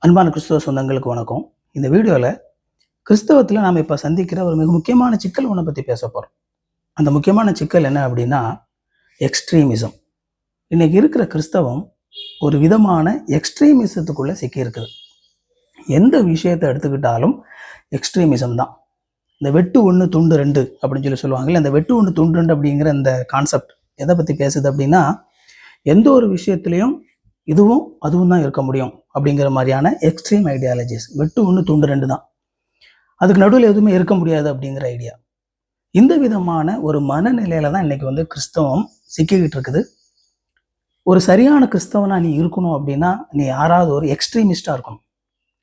அன்பான கிறிஸ்துவ சொந்தங்களுக்கு வணக்கம். இந்த வீடியோவில் கிறிஸ்தவத்தில் நாம் இப்போ சந்திக்கிற ஒரு மிக முக்கியமான சிக்கல் ஒன்றை பற்றி பேச போகிறோம். அந்த முக்கியமான சிக்கல் என்ன அப்படின்னா எக்ஸ்ட்ரீமிசம். இன்னைக்கு இருக்கிற கிறிஸ்தவம் ஒரு விதமான எக்ஸ்ட்ரீமிசத்துக்குள்ளே சிக்கியிருக்குது. எந்த விஷயத்தை எடுத்துக்கிட்டாலும் எக்ஸ்ட்ரீமிசம் தான். இந்த வெட்டு ஒன்று துண்டு ரெண்டு அப்படின்னு சொல்லுவாங்கல்ல, இந்த வெட்டு ஒன்று துண்டு ரெண்டு அப்படிங்கிற இந்த கான்செப்ட் எதை பற்றி பேசுது அப்படின்னா, எந்த ஒரு விஷயத்துலையும் இதுவும் அதுவும் தான் இருக்க முடியும் அப்படிங்கிற மாதிரியான எக்ஸ்ட்ரீம் ஐடியாலஜிஸ். வெட்டு ஒன்று துண்டு ரெண்டு தான், அதுக்கு நடுவில் எதுவுமே இருக்க முடியாது அப்படிங்கிற ஐடியா. இந்த விதமான ஒரு மனநிலையில தான் இன்னைக்கு கிறிஸ்தவம் சிக்கிக்கிட்டு இருக்குது. ஒரு சரியான கிறிஸ்தவனா நீ இருக்கணும் அப்படின்னா நீ யாராவது ஒரு எக்ஸ்ட்ரீமிஸ்டா இருக்கணும்.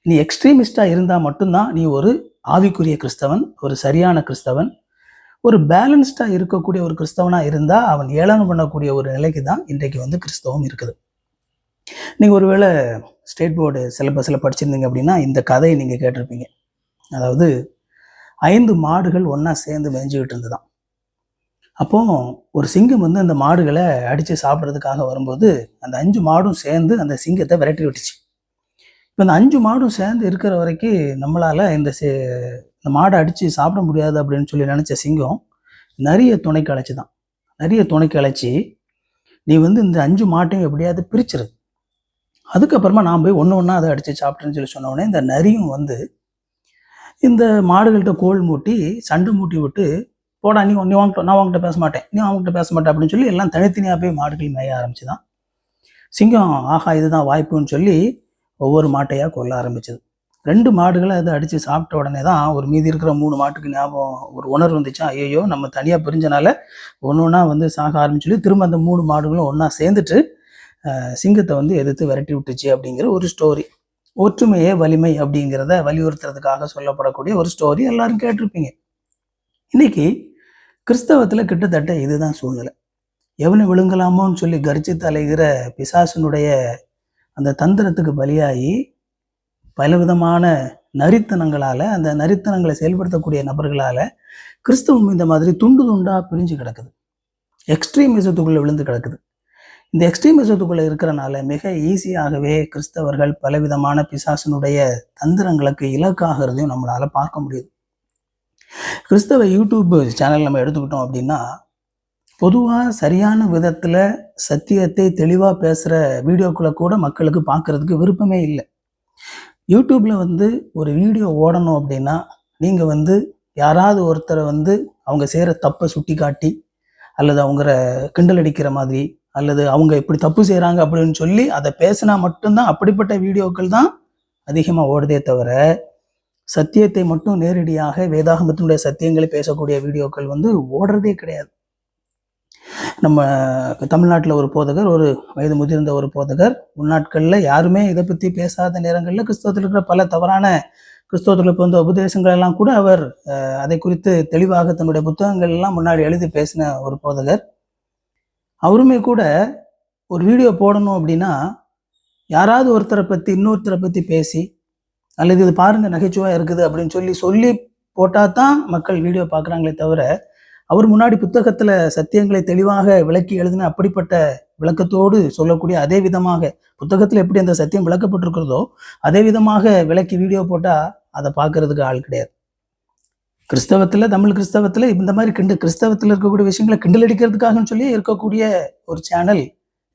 நீ எக்ஸ்ட்ரீமிஸ்டா இருந்தால் மட்டும்தான் நீ ஒரு ஆவிக்குரிய கிறிஸ்தவன், ஒரு சரியான கிறிஸ்தவன். ஒரு பேலன்ஸ்டா இருக்கக்கூடிய ஒரு கிறிஸ்தவனா இருந்தா அவன் ஏளனம் பண்ணக்கூடிய ஒரு நிலைக்கு தான் இன்றைக்கு கிறிஸ்தவம் இருக்குது. நீங்கள் ஒருவேளை ஸ்டேட் போர்டு சிலபஸில் படிச்சிருந்தீங்க அப்படின்னா இந்த கதையை நீங்கள் கேட்டிருப்பீங்க. அதாவது 5 மாடுகள் ஒன்றா சேர்ந்து மேய்ஞ்சிக்கிட்டு இருந்துதான். அப்போ ஒரு சிங்கம் அந்த மாடுகளை அடித்து சாப்பிட்றதுக்காக வரும்போது அந்த 5 மாடும் சேர்ந்து அந்த சிங்கத்தை விரட்டி விட்டுச்சு. இப்போ இந்த 5 மாடும் சேர்ந்து இருக்கிற வரைக்கும் நம்மளால் இந்த மாடை அடித்து சாப்பிட முடியாது அப்படின்னு சொல்லி நினச்ச சிங்கம் நிறைய துணைக்கு அழைச்சி தான். நிறைய துணைக்கு அழைச்சி நீ இந்த 5 மாட்டையும் எப்படியாவது பிரிச்சிரு, அதுக்கப்புறமா நான் போய் ஒன்று ஒன்றா அதை அடித்து சாப்பிட்டேன்னு சொல்லி சொன்ன உடனே இந்த நரியும் இந்த மாடுகள்கிட்ட கோல் மூட்டி சண்டை மூட்டி விட்டு, போடா நீ வாங்கிட்ட, நான் வாங்கிட்ட பேச மாட்டேன், நீ அவங்ககிட்ட பேச மாட்டேன் அப்படின்னு சொல்லி எல்லாம் தனித்தனியாக போய் மாடுகள் மேய ஆரம்பிச்சுதான். சிங்கம் ஆஹா இதுதான் வாய்ப்புன்னு சொல்லி ஒவ்வொரு மாட்டையாக கொல்ல ஆரம்பிச்சது. 2 மாடுகளை அதை அடித்து சாப்பிட்ட உடனே தான் ஒரு மீதி இருக்கிற 3 மாட்டுக்கு ஞாபகம் ஒரு உணர்வு வந்துச்சா, ஐயோ நம்ம தனியாக பிரிஞ்சனால ஒன்று ஒன்றா சாக ஆரம்பிச்சு திரும்ப அந்த 3 மாடுகளும் ஒன்றா சேர்ந்துட்டு சிங்கத்தை எதிர்த்து விரட்டி விட்டுச்சு அப்படிங்கிற ஒரு ஸ்டோரி. ஒற்றுமையே வலிமை அப்படிங்கிறத வலியுறுத்துறதுக்காக சொல்லப்படக்கூடிய ஒரு ஸ்டோரி எல்லாரும் கேட்டிருப்பீங்க. இன்னைக்கு கிறிஸ்தவத்தில் கிட்டத்தட்ட இதுதான் சூழ்நிலை. எவனை விழுங்கலாமோன்னு சொல்லி கர்ஜித்து தலைகிற பிசாசனுடைய அந்த தந்திரத்துக்கு பலியாகி பலவிதமான நரித்தனங்களால், அந்த நரித்தனங்களை செயல்படுத்தக்கூடிய நபர்களால் கிறிஸ்தவம் இந்த மாதிரி துண்டு துண்டாக பிரிஞ்சு கிடக்குது, எக்ஸ்ட்ரீமிசத்துக்குள்ளே விழுந்து கிடக்குது. இந்த எக்ஸ்ட்ரீமிசத்துக்குள்ளே இருக்கிறனால மிக ஈஸியாகவே கிறிஸ்தவர்கள் பலவிதமான பிசாசனுடைய தந்திரங்களுக்கு இலக்காகிறதையும் நம்மளால் பார்க்க முடியுது. கிறிஸ்தவ யூடியூப் சேனல் நம்ம எடுத்துக்கிட்டோம் அப்படின்னா, பொதுவாக சரியான விதத்தில் சத்தியத்தை தெளிவாக பேசுகிற வீடியோக்களை கூட மக்களுக்கு பார்க்குறதுக்கு விருப்பமே இல்லை. யூடியூப்பில் ஒரு வீடியோ ஓடணும் அப்படின்னா நீங்கள் யாராவது ஒருத்தரை அவங்க செய்கிற தப்பை சுட்டி காட்டி, அல்லது அவங்கள கிண்டல் அடிக்கிற மாதிரி, அல்லது அவங்க இப்படி தப்பு செய்கிறாங்க அப்படின்னு சொல்லி அதை பேசினா மட்டும்தான் அப்படிப்பட்ட வீடியோக்கள் தான் அதிகமாக ஓடுதே தவிர, சத்தியத்தை மட்டும் நேரடியாக வேதாகமத்தினுடைய சத்தியங்களை பேசக்கூடிய வீடியோக்கள் ஓடுறதே கிடையாது. நம்ம தமிழ்நாட்டில் ஒரு போதகர், ஒரு வயது முதிர்ந்த ஒரு போதகர், முன்னாட்களில் யாருமே இதை பற்றி பேசாத நேரங்களில் கிறிஸ்தவத்தில் இருக்கிற பல தவறான கிறிஸ்தவத்தில் உபதேசங்கள் எல்லாம் கூட அவர் அதை குறித்து தெளிவாக தன்னுடைய புத்தகங்கள் எல்லாம் முன்னாடி எழுதி பேசின ஒரு போதகர். அவருமே கூட ஒரு வீடியோ போடணும் அப்படின்னா யாராவது ஒருத்தரை பற்றி இன்னொருத்தரை பற்றி பேசி, அல்லது இது பாருங்க நகைச்சுவாக இருக்குது அப்படின்னு சொல்லி போட்டால் தான் மக்கள் வீடியோ பார்க்குறாங்களே தவிர, அவர் முன்னாடி புத்தகத்தில் சத்தியங்களை தெளிவாக விளக்கி எழுதின அப்படிப்பட்ட விளக்கத்தோடு சொல்லக்கூடிய அதே விதமாக புத்தகத்தில் எப்படி அந்த சத்தியம் விளக்கப்பட்டிருக்கிறதோ அதே விதமாக விளக்கி வீடியோ போட்டால் அதை பார்க்கறதுக்கு ஆள் கிடையாது. கிறிஸ்தவத்தில், தமிழ் கிறிஸ்தவத்தில் இந்த மாதிரி கிறிஸ்தவத்தில் இருக்கக்கூடிய விஷயங்களை கிண்டல் அடிக்கிறதுக்காகன்னு சொல்லி இருக்கக்கூடிய ஒரு சேனல்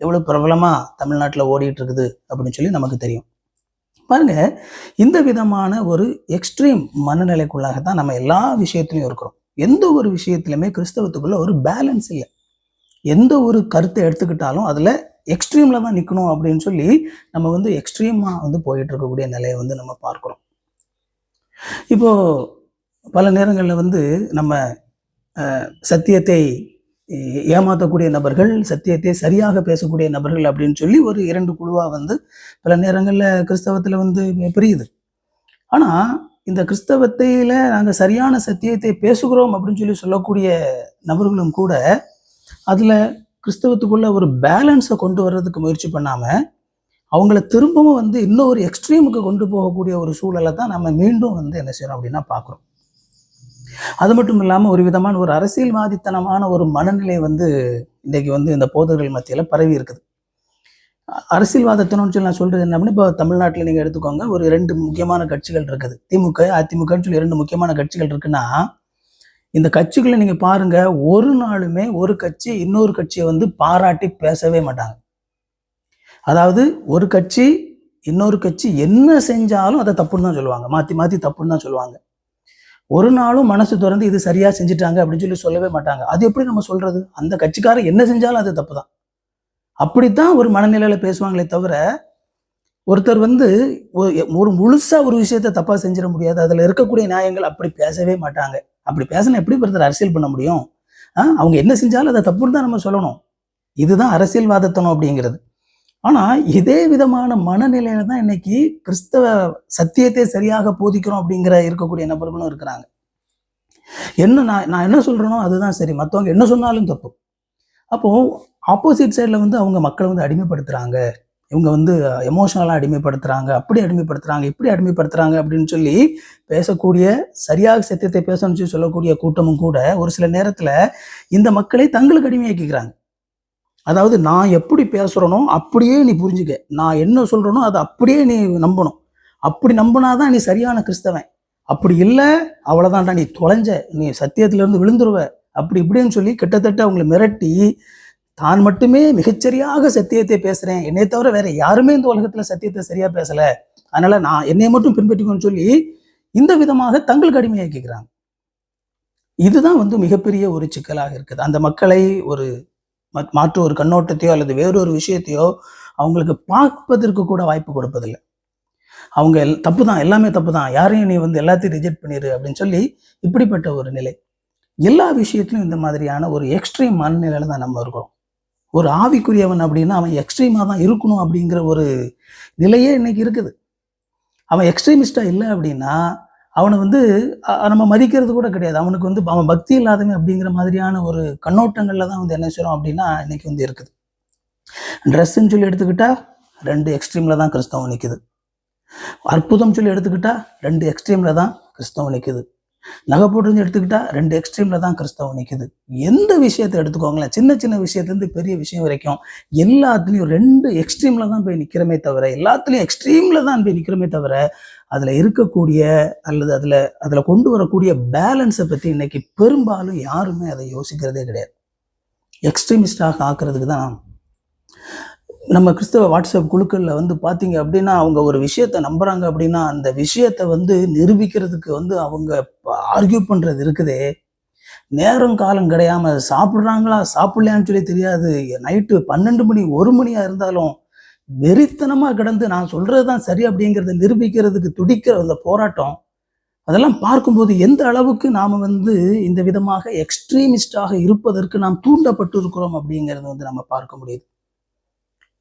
எவ்வளோ பிரபலமாக தமிழ்நாட்டில் ஓடிட்டு இருக்குது அப்படின்னு சொல்லி நமக்கு தெரியும். பாருங்க, இந்த விதமான ஒரு எக்ஸ்ட்ரீம் மனநிலைக்குள்ளாகத்தான் நம்ம எல்லா விஷயத்திலையும் இருக்கிறோம். எந்த ஒரு விஷயத்திலுமே கிறிஸ்தவத்துக்குள்ள ஒரு பேலன்ஸ் இல்லை. எந்த ஒரு கருத்தை எடுத்துக்கிட்டாலும் அதில் எக்ஸ்ட்ரீமில் தான் நிற்கணும் அப்படின்னு சொல்லி நம்ம எக்ஸ்ட்ரீமாக போயிட்டு இருக்கக்கூடிய நிலையை நம்ம பார்க்குறோம். இப்போது பல நேரங்களில் நம்ம சத்தியத்தை ஏமாற்றக்கூடிய நபர்கள், சத்தியத்தை சரியாக பேசக்கூடிய நபர்கள் அப்படின்னு சொல்லி ஒரு 2 குழுவாக பல நேரங்களில் கிறிஸ்தவத்தில் பிரியுது. ஆனால் இந்த கிறிஸ்தவத்தையில் நாங்கள் சரியான சத்தியத்தை பேசுகிறோம் அப்படின்னு சொல்லக்கூடிய நபர்களும் கூட அதில் கிறிஸ்தவத்துக்குள்ள ஒரு பேலன்ஸை கொண்டு வர்றதுக்கு முயற்சி பண்ணாமல் அவங்கள திரும்பவும் இன்னொரு எக்ஸ்ட்ரீமுக்கு கொண்டு போகக்கூடிய ஒரு சூழலை தான் நம்ம மீண்டும் என்ன செய்யறோம் அப்படின்னா பார்க்குறோம். அது மட்டும் இல்லாமல் ஒரு விதமான ஒரு அரசியல்வாதித்தனமான ஒரு மனநிலை இன்றைக்கு இந்த போதகர்கள் மத்தியில் பரவி இருக்குது. அரசியல்வாதத்தினு சொல்லி நான் சொல்றது என்ன அப்படின்னா, இப்போ தமிழ்நாட்டில் நீங்க எடுத்துக்கோங்க, ஒரு 2 முக்கியமான கட்சிகள் இருக்குது. திமுக, அதிமுகன்னு சொல்லி 2 முக்கியமான கட்சிகள் இருக்குன்னா, இந்த கட்சிகள நீங்க பாருங்க, ஒரு நாளுமே ஒரு கட்சி இன்னொரு கட்சிய வந்து பாராட்டி பேசவே மாட்டாங்க. அதாவது ஒரு கட்சி இன்னொரு கட்சி என்ன செஞ்சாலும் அத தப்புன்னு தான் சொல்லுவாங்க. மாத்தி மாத்தி தப்புன்னு தான் சொல்லுவாங்க. ஒரு நாளும் மனசு தொறந்து இது சரியா செஞ்சுட்டாங்க அப்படின்னு சொல்லி சொல்லவே மாட்டாங்க. அது எப்படி நம்ம சொல்றது? அந்த கட்சிக்காரன் என்ன செஞ்சாலும் அது தப்பு தான். அப்படித்தான் ஒரு மனநிலையில பேசுவாங்களே தவிர, ஒருத்தர் வந்து ஒரு முழுசா ஒரு விஷயத்த தப்பா செஞ்சிட முடியாது. அதுல இருக்கக்கூடிய நியாயங்கள் அப்படி பேசவே மாட்டாங்க. அப்படி பேசினா எப்படி ஒருத்தர் அரசியல் பண்ண முடியும்? அவங்க என்ன செஞ்சாலும் அத தப்புன்னு தான் நம்ம சொல்லணும். இதுதான் அரசியல்வாதத்தனம் அப்படிங்கிறது. ஆனா, இதே விதமான மனநிலையில தான் இன்னைக்கு கிறிஸ்தவ சத்தியத்தை சரியாக போதிக்கிறோம் அப்படிங்கிற இருக்கக்கூடிய நபர்களும் இருக்கிறாங்க. என்ன நான் என்ன சொல்றேனோ அதுதான் சரி. மத்தவங்க என்ன சொன்னாலும் தப்பு. அப்போ ஆப்போசிட் சைட்ல வந்து அவங்க மக்கள வந்து அடிமைப்படுத்துறாங்க. இவங்க வந்து எமோஷனலா அடிமைப்படுத்துறாங்க, அப்படி அடிமைப்படுத்துறாங்க, இப்படி அடிமைப்படுத்துறாங்க அப்படின்னு சொல்லி பேசக்கூடிய, சரியாக சத்தியத்தை பேசணும்னு சொல்லி சொல்லக்கூடிய கூட்டமும் கூட ஒரு சில நேரத்துல இந்த மக்களை தங்களுக்கு அடிமையாக்கிக்கிறாங்க. அதாவது நான் எப்படி பேசுறேனோ அப்படியே நீ புரிஞ்சுக்க. நான் என்ன சொல்றேனோ அத அப்படியே நீ நம்பணும். அப்படி நம்புனா தான் நீ சரியான கிறிஸ்தவன். அப்படி இல்ல அவ்வளவுதான்டா நீ தொலைஞ்ச. நீ சத்தியத்துல இருந்து விழுந்துருவ. அப்படி இப்படின்னு சொல்லி கிட்டத்தட்ட அவங்கள மிரட்டி, தான் மட்டுமே மிகச்சரியாக சத்தியத்தை பேசுறேன். என்னை தவிர வேற யாருமே இந்த உலகத்துல சத்தியத்தை சரியா பேசல. அதனால நான் என்னைய மட்டும் பின்பற்றிக்கணும்னு சொல்லி இந்த விதமாக தங்களுக்கு அடிமையாக்கிக்கிறாங்க. இதுதான் வந்து மிகப்பெரிய ஒரு சிக்கலாக இருக்குது. அந்த மக்களை ஒரு மாற்று ஒரு கண்ணோட்டத்தையோ அல்லது வேறொரு விஷயத்தையோ அவங்களுக்கு பார்ப்பதற்கு கூட வாய்ப்பு கொடுப்பதில்லை. அவங்க தப்பு தான், எல்லாமே தப்பு தான், யாரையும் நீ வந்து எல்லாத்தையும் ரிஜெக்ட் பண்ணிரு அப்படின்னு சொல்லி இப்படிப்பட்ட ஒரு நிலை. எல்லா விஷயத்திலும் இந்த மாதிரியான ஒரு எக்ஸ்ட்ரீம் மனநிலையில தான் நம்ம இருக்கிறோம். ஒரு ஆவிக்குரியவன் அப்படின்னா அவன் எக்ஸ்ட்ரீமா தான் இருக்கணும் அப்படிங்கிற ஒரு நிலையே இன்னைக்கு இருக்குது. அவன் எக்ஸ்ட்ரீமிஸ்டா இல்லை அப்படின்னா அவனை வந்து நம்ம மதிக்கிறது கூட கிடையாது. அவனுக்கு வந்து அவன் பக்தி இல்லாதவன் அப்படிங்கிற மாதிரியான ஒரு கண்ணோட்டங்கள்ல தான் வந்து என்ன செய்றோம் அப்படின்னா இன்னைக்கு வந்து இருக்குது. ட்ரெஸ்ன்னு சொல்லி எடுத்துக்கிட்டா 2 எக்ஸ்ட்ரீம்ல தான் கிறிஸ்தவம் நிக்குது. அற்புதம் சொல்லி எடுத்துக்கிட்டா 2 எக்ஸ்ட்ரீம்ல தான் கிறிஸ்தவம் நிக்குது. நகை போட்டுன்னு எடுத்துக்கிட்டா 2 எக்ஸ்ட்ரீம்ல தான் கிறிஸ்தவம் நிக்குது. எந்த விஷயத்தை எடுத்துக்கோங்களேன், சின்ன சின்ன விஷயத்துலேருந்து பெரிய விஷயம் வரைக்கும் எல்லாத்துலேயும் 2 எக்ஸ்ட்ரீம்ல தான் போய் நிற்கிறோமே தவிர, எல்லாத்துலேயும் எக்ஸ்ட்ரீம்ல தான் போய் நிற்கிறோமே தவிர, அதில் இருக்கக்கூடிய அல்லது அதில் கொண்டு வரக்கூடிய பேலன்ஸை பற்றி இன்னைக்கு பெரும்பாலும் யாருமே அதை யோசிக்கிறதே கிடையாது. எக்ஸ்ட்ரீமிஸ்டாக ஆக்குறதுக்கு தான் நம்ம கிறிஸ்தவ வாட்ஸ்அப் குழுக்களில் வந்து பார்த்தீங்க அப்படின்னா, அவங்க ஒரு விஷயத்த நம்புறாங்க அப்படின்னா, அந்த விஷயத்த வந்து நிரூபிக்கிறதுக்கு வந்து அவங்க ஆர்கியூ பண்றது இருக்குதே, நேரம் காலம் கிடையாம சாப்பிட்றாங்களா சாப்பிடலையான்னு சொல்லி தெரியாது. நைட்டு 12 மணி 1 மணியா இருந்தாலும் வெறித்தனமா கிடந்து நான் சொல்றதுதான் சரி அப்படிங்கிறத நிரூபிக்கிறதுக்கு துடிக்கிற அந்த போராட்டம், அதெல்லாம் பார்க்கும்போது எந்த அளவுக்கு நாம வந்து இந்த விதமாக எக்ஸ்ட்ரீமிஸ்டாக இருப்பதற்கு நாம் தூண்டப்பட்டு இருக்கிறோம் அப்படிங்கிறது வந்து நம்ம பார்க்க முடியுது.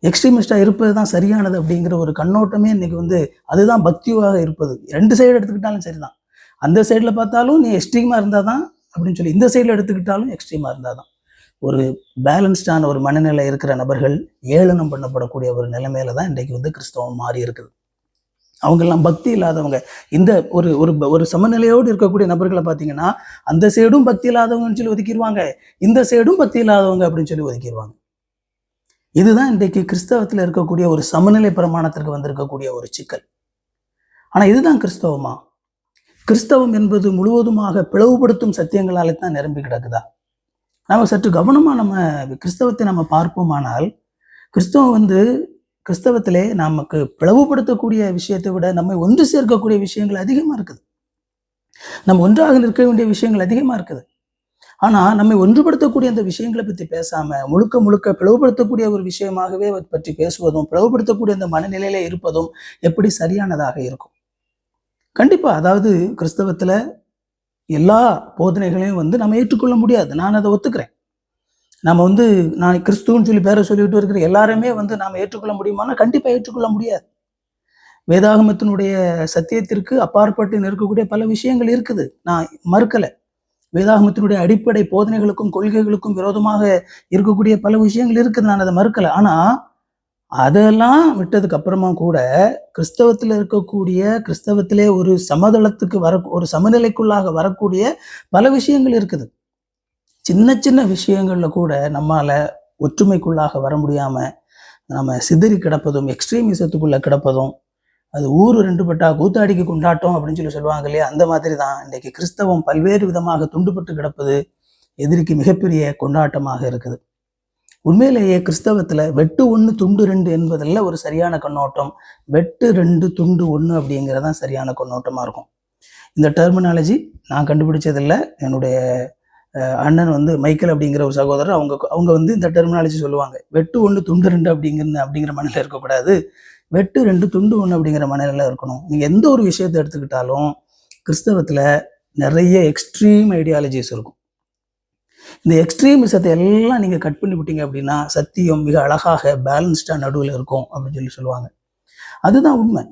எக்ஸ்ட்ரீமிஸ்டா இருப்பது தான் சரியானது அப்படிங்கிற ஒரு கண்ணோட்டமே இன்னைக்கு வந்து அதுதான் பக்தியாக இருப்பது. 2 சைடு எடுத்துக்கிட்டாலும் சரிதான். அந்த சைடுல பார்த்தாலும் நீ எக்ஸ்ட்ரீமா இருந்தா தான் அப்படின்னு சொல்லி, இந்த சைடுல எடுத்துக்கிட்டாலும் எக்ஸ்ட்ரீமா இருந்தா தான். ஒரு பேலன்ஸ்டான ஒரு மனநிலை இருக்கிற நபர்கள் ஏளனம் பண்ணப்படக்கூடிய ஒரு நிலைமையில தான் இன்றைக்கு வந்து கிறிஸ்தவம் மாறி இருக்குது. அவங்கெல்லாம் பக்தி இல்லாதவங்க. இந்த ஒரு ஒரு ஒரு சமநிலையோடு இருக்கக்கூடிய நபர்களை பார்த்தீங்கன்னா, அந்த சைடும் பக்தி இல்லாதவங்கன்னு சொல்லி ஒதுக்கிடுவாங்க, இந்த சைடும் பக்தி இல்லாதவங்க அப்படின்னு சொல்லி ஒதுக்கிடுவாங்க. இதுதான் இன்றைக்கு கிறிஸ்தவத்தில் இருக்கக்கூடிய ஒரு சமநிலை பிரமாணத்திற்கு வந்திருக்கக்கூடிய ஒரு சிக்கல். ஆனா இதுதான் கிறிஸ்தவமா? கிறிஸ்தவம் என்பது முழுவதுமாக பிளவுபடுத்தும் சத்தியங்களாலே தான் நிரம்பி கிடக்குதா? நாம சற்று கவனமா நம்ம கிறிஸ்தவத்தை நம்ம பார்ப்போமானால், கிறிஸ்தவம் வந்து கிறிஸ்தவத்திலே நமக்கு பிளவுபடுத்தக்கூடிய விஷயத்தை விட நம்மை ஒன்று சேர்க்கக்கூடிய விஷயங்கள் அதிகமா இருக்குது. நம்ம ஒன்றாக நிற்க வேண்டிய விஷயங்கள் அதிகமா இருக்குது. ஆனா நம்மை ஒன்றுபடுத்தக்கூடிய அந்த விஷயங்களை பற்றி பேசாம முழுக்க முழுக்க பிளவுபடுத்தக்கூடிய ஒரு விஷயமாகவே பற்றி பேசுவதும், பிளவுபடுத்தக்கூடிய அந்த மனநிலையில இருப்பதும் எப்படி சரியானதாக இருக்கும்? கண்டிப்பா, அதாவது கிறிஸ்தவத்துல எல்லா போதனைகளையும் வந்து நம்ம ஏற்றுக்கொள்ள முடியாது. நான் அதை ஒத்துக்கிறேன். நம்ம வந்து நான் கிறிஸ்துவன்னு சொல்லி பேரை சொல்லிட்டு இருக்கிற எல்லாருமே வந்து நாம ஏற்றுக்கொள்ள முடியுமானா கண்டிப்பா ஏற்றுக்கொள்ள முடியாது. வேதாகமத்தினுடைய சத்தியத்திற்கு அப்பாற்பட்டு இருக்கக்கூடிய பல விஷயங்கள் இருக்குது. நான் மறுக்கல. வேதாகமத்தினுடைய அடிப்படை போதனைகளுக்கும் கொள்கைகளுக்கும் விரோதமாக இருக்கக்கூடிய பல விஷயங்கள் இருக்குது. நான் அதை மறுக்கல. ஆனா அதெல்லாம் விட்டதுக்கு அப்புறமா கூட கிறிஸ்தவத்தில் இருக்கக்கூடிய கிறிஸ்தவத்திலே ஒரு சமதளத்துக்கு ஒரு சமநிலைக்குள்ளாக வரக்கூடிய பல விஷயங்கள் இருக்குது. சின்ன சின்ன விஷயங்கள்ல கூட நம்மால ஒற்றுமைக்குள்ளாக வர முடியாம நம்ம சிதறி கிடப்பதும் எக்ஸ்ட்ரீமிசத்துக்குள்ளே கிடப்பதும், அது ஊர் ரெண்டு பட்டா கூத்தாடிக்கு கொண்டாட்டம் அப்படின்னு சொல்லுவாங்க இல்லையா, அந்த மாதிரி தான் இன்றைக்கி கிறிஸ்தவம் பல்வேறு விதமாக துண்டுபட்டு கிடப்பது எதிரிக்கு மிகப்பெரிய கொண்டாட்டமாக இருக்குது. உண்மையிலேயே கிறிஸ்தவத்தில் வெட்டு ஒன்று துண்டு ரெண்டு என்பதில் ஒரு சரியான கண்ணோட்டம், வெட்டு ரெண்டு துண்டு ஒன்று அப்படிங்கிறதான் சரியான கண்ணோட்டமாக இருக்கும். இந்த டெர்மினாலஜி நான் கண்டுபிடிச்சதில்லை, என்னுடைய அண்ணன் மைக்கேல் அப்படிங்கிற ஒரு சகோதரர் அவங்க இந்த டெர்மினாலஜி சொல்லுவாங்க. வெட்டு ஒன்று துண்டு ரெண்டு அப்படிங்கிற மனநிலை இருக்கக்கூடாது, வெட்டு ரெண்டு துண்டு ஒன்று அப்படிங்கிற மனநிலையில் இருக்கணும். நீங்கள் எந்த ஒரு விஷயத்தை எடுத்துக்கிட்டாலும் கிறிஸ்தவத்தில் நிறைய எக்ஸ்ட்ரீம் ஐடியாலஜிஸ் இருக்கும். இந்த எக்ஸ்ட்ரீமிசத்தை எல்லாம் நீங்கள் கட் பண்ணி விட்டீங்க அப்படின்னா சத்தியம் மிக அழகாக பேலன்ஸ்டாக நடுவில் இருக்கும் அப்படின்னு சொல்லுவாங்க. அதுதான் உண்மை.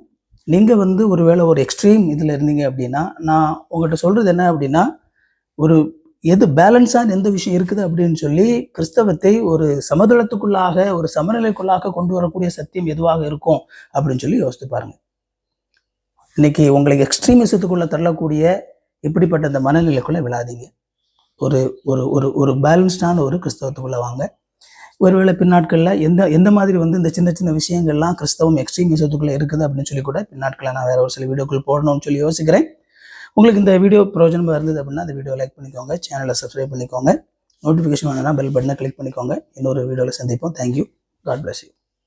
நீங்கள் ஒருவேளை ஒரு எக்ஸ்ட்ரீம் இதில் இருந்தீங்க அப்படின்னா, நான் உங்கள்கிட்ட சொல்கிறது என்ன அப்படின்னா, ஒரு எது பேலன்ஸான எந்த விஷயம் இருக்குது அப்படின்னு சொல்லி கிறிஸ்தவத்தை ஒரு சமதளத்துக்குள்ளாக ஒரு சமநிலைக்குள்ளாக கொண்டு வரக்கூடிய சத்தியம் எதுவாக இருக்கும் அப்படின்னு சொல்லி யோசித்து பாருங்க. இன்னைக்கு உங்களுக்கு எக்ஸ்ட்ரீமிசத்துக்குள்ள தள்ளக்கூடிய இப்படிப்பட்ட இந்த மனநிலைக்குள்ள விழாதீங்க. ஒரு ஒரு ஒரு ஒரு பேலன்ஸ்டான ஒரு கிறிஸ்தவத்துக்குள்ள வாங்க. ஒருவேளை பின்னாட்களில் எந்த மாதிரி இந்த சின்ன சின்ன விஷயங்கள்லாம் கிறிஸ்தவம் எக்ஸ்ட்ரீமிசத்துக்குள்ள இருக்குது அப்படின்னு சொல்லி கூட பின்னாட்களில் நான் வேற ஒரு சில வீடியோக்கள் போடணும்னு சொல்லி யோசிக்கிறேன். உங்களுக்கு இந்த வீடியோ பிரயோஜனமாக இருந்தது அப்படின்னா அந்த வீடியோ லைக் பண்ணிக்கோங்க, சேனலை சப்ஸ்கிரைப் பண்ணிக்கோங்க, நோட்டிஃபிகேஷன் வேணும்னா பெல் பட்டனை கிளிக் பண்ணிக்கோங்க. இன்னொரு வீடியோவில் சந்திப்போம். தேங்க்யூ. God bless you.